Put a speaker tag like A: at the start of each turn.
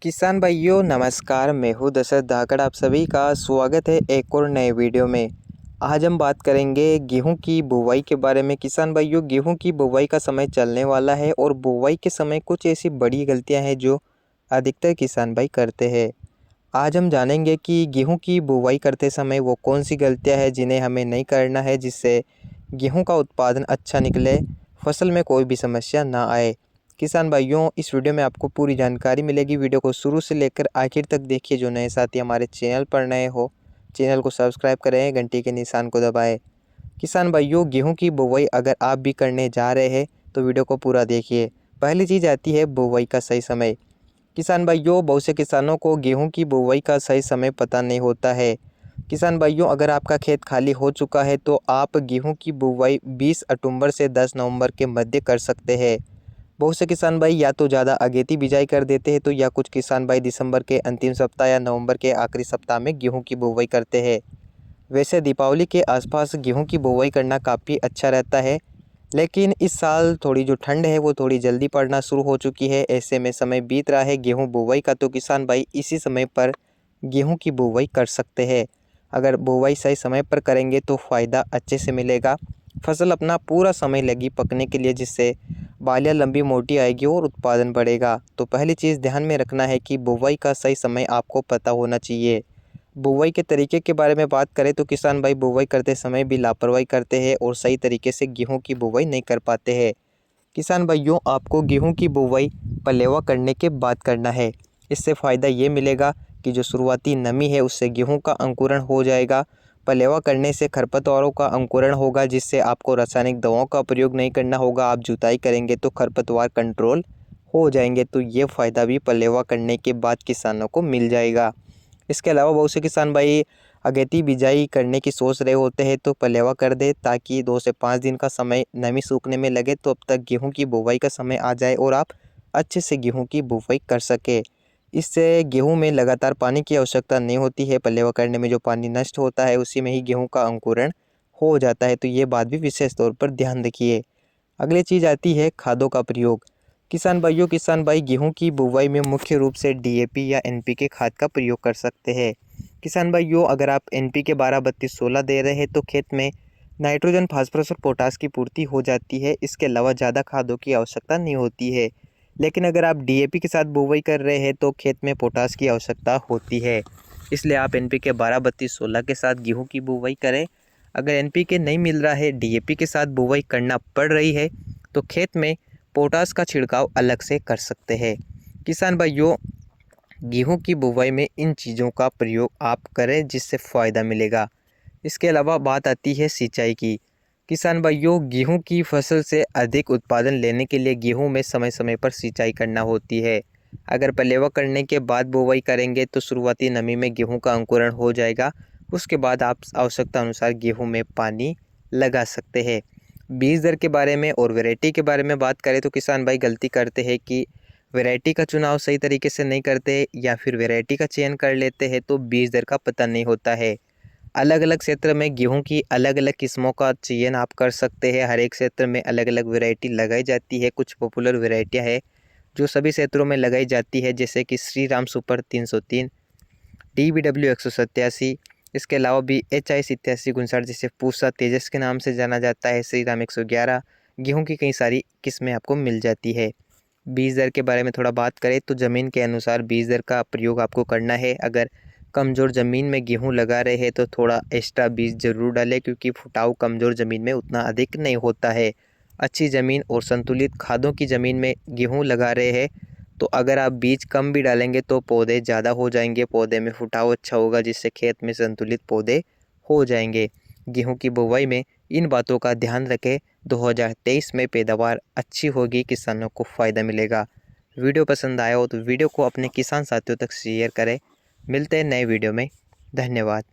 A: किसान भाइयों नमस्कार। मैं हूँ दशरथ धाकड़। आप सभी का स्वागत है एक और नए वीडियो में। आज हम बात करेंगे गेहूं की बुवाई के बारे में। किसान भाइयों, गेहूं की बुवाई का समय चलने वाला है और बुवाई के समय कुछ ऐसी बड़ी गलतियां हैं जो अधिकतर किसान भाई करते हैं। आज हम जानेंगे कि गेहूं की बुवाई करते समय वो कौन सी गलतियाँ हैं जिन्हें हमें नहीं करना है, जिससे गेहूँ का उत्पादन अच्छा निकले, फसल में कोई भी समस्या ना आए। किसान भाइयों, इस वीडियो में आपको पूरी जानकारी मिलेगी। वीडियो को शुरू से लेकर आखिर तक देखिए। जो नए साथी हमारे चैनल पर नए हो, चैनल को सब्सक्राइब करें, घंटी के निशान को दबाएं। किसान भाइयों, गेहूं की बुवाई अगर आप भी करने जा रहे हैं तो वीडियो को पूरा देखिए। पहली चीज़ आती है बुवाई का सही समय। किसान भाइयों, बहुत से किसानों को गेहूं की बुवाई का सही समय पता नहीं होता है। किसान भाइयों, अगर आपका खेत खाली हो चुका है तो आप गेहूं की बुवाई 20 अक्टूबर से 10 नवंबर के मध्य कर सकते हैं। बहुत से किसान भाई या तो ज़्यादा अगेती बिजाई कर देते हैं, तो या कुछ किसान भाई दिसंबर के अंतिम सप्ताह या नवंबर के आखिरी सप्ताह में गेहूं की बुवाई करते हैं। वैसे दीपावली के आसपास गेहूं की बुवाई करना काफ़ी अच्छा रहता है, लेकिन इस साल थोड़ी जो ठंड है वो थोड़ी जल्दी पड़ना शुरू हो चुकी है। ऐसे में समय बीत रहा है गेहूं बुवाई का, तो किसान भाई इसी समय पर गेहूं की बुवाई कर सकते हैं। अगर बुवाई सही समय पर करेंगे तो फ़ायदा अच्छे से मिलेगा। फसल अपना पूरा समय लगी पकने के लिए, जिससे बालियाँ लंबी मोटी आएगी और उत्पादन बढ़ेगा। तो पहली चीज़ ध्यान में रखना है कि बुवाई का सही समय आपको पता होना चाहिए। बुवाई के तरीके के बारे में बात करें तो किसान भाई बुवाई करते समय भी लापरवाही करते हैं और सही तरीके से गेहूं की बुवाई नहीं कर पाते हैं। किसान भाइयों, आपको गेहूं की बुवाई पलेवा करने के बाद करना है। इससे फ़ायदा ये मिलेगा कि जो शुरुआती नमी है उससे गेहूं का अंकुरण हो जाएगा। पलेवा करने से खरपतवारों का अंकुरण होगा, जिससे आपको रासायनिक दवाओं का प्रयोग नहीं करना होगा। आप जुताई करेंगे तो खरपतवार कंट्रोल हो जाएंगे। तो ये फ़ायदा भी पलेवा करने के बाद किसानों को मिल जाएगा। इसके अलावा बहुत से किसान भाई अगेती बिजाई करने की सोच रहे होते हैं, तो पलेवा कर दे ताकि 2 से 5 दिन का समय नमी सूखने में लगे, तो अब तक गेहूं की बुवाई का समय आ जाए और आप अच्छे से गेहूं की बुवाई कर सके। इससे गेहूं में लगातार पानी की आवश्यकता नहीं होती है। पलेवा करने में जो पानी नष्ट होता है उसी में ही गेहूं का अंकुरण हो जाता है। तो ये बात भी विशेष तौर पर ध्यान रखिए। अगली चीज़ आती है खादों का प्रयोग। किसान भाई गेहूं की बुवाई में मुख्य रूप से डीएपी या एनपीके खाद का प्रयोग कर सकते हैं। किसान भाइयों, अगर आप एनपीके 12-32-16 दे रहे हैं तो खेत में नाइट्रोजन, फास्फोरस और पोटास की पूर्ति हो जाती है। इसके अलावा ज़्यादा खादों की आवश्यकता नहीं होती है। लेकिन अगर आप डीएपी के साथ बुवाई कर रहे हैं तो खेत में पोटास की आवश्यकता होती है। इसलिए आप एनपीके 12-32-16 के साथ गेहूँ की बुवाई करें। अगर एनपीके नहीं मिल रहा है, डीएपी के साथ बुवाई करना पड़ रही है, तो खेत में पोटास का छिड़काव अलग से कर सकते हैं। किसान भाइयों, गेहूं की बुवाई में इन चीज़ों का प्रयोग आप करें, जिससे फ़ायदा मिलेगा। इसके अलावा बात आती है सिंचाई की। किसान भाइयों, गेहूं की फसल से अधिक उत्पादन लेने के लिए गेहूं में समय समय पर सिंचाई करना होती है। अगर पलेवा करने के बाद बुवाई करेंगे तो शुरुआती नमी में गेहूं का अंकुरण हो जाएगा। उसके बाद आप आवश्यकता अनुसार गेहूं में पानी लगा सकते हैं। बीज दर के बारे में और वैरायटी के बारे में बात करें तो किसान भाई गलती करते हैं कि वैरायटी का चुनाव सही तरीके से नहीं करते, या फिर वैरायटी का चयन कर लेते हैं तो बीज दर का पता नहीं होता है। अलग अलग क्षेत्र में गेहूं की अलग अलग किस्मों का चयन आप कर सकते हैं। हर एक क्षेत्र में अलग अलग वैरायटी लगाई जाती है। कुछ पॉपुलर वैरायटियां हैं जो सभी क्षेत्रों में लगाई जाती है, जैसे कि श्री राम सुपर 303, DBW 187। इसके अलावा भी HIS 8759, जिसे पूसा तेजस के नाम से जाना जाता है, श्री राम 111। गेहूँ की कई सारी किस्में आपको मिल जाती है। बीज दर के बारे में थोड़ा बात करें तो ज़मीन के अनुसार बीज दर का प्रयोग आपको करना है। अगर कमज़ोर ज़मीन में गेहूं लगा रहे हैं तो थोड़ा एक्स्ट्रा बीज ज़रूर डालें, क्योंकि फुटाव कमज़ोर ज़मीन में उतना अधिक नहीं होता है। अच्छी ज़मीन और संतुलित खादों की ज़मीन में गेहूं लगा रहे हैं तो अगर आप बीज कम भी डालेंगे तो पौधे ज़्यादा हो जाएंगे, पौधे में फुटाव अच्छा होगा, जिससे खेत में संतुलित पौधे हो जाएंगे। गेहूं की बुवाई में इन बातों का ध्यान रखें। 2023 में पैदावार अच्छी होगी, किसानों को फ़ायदा मिलेगा। वीडियो पसंद आया हो तो वीडियो को अपने किसान साथियों तक शेयर करें। मिलते हैं नए वीडियो में। धन्यवाद।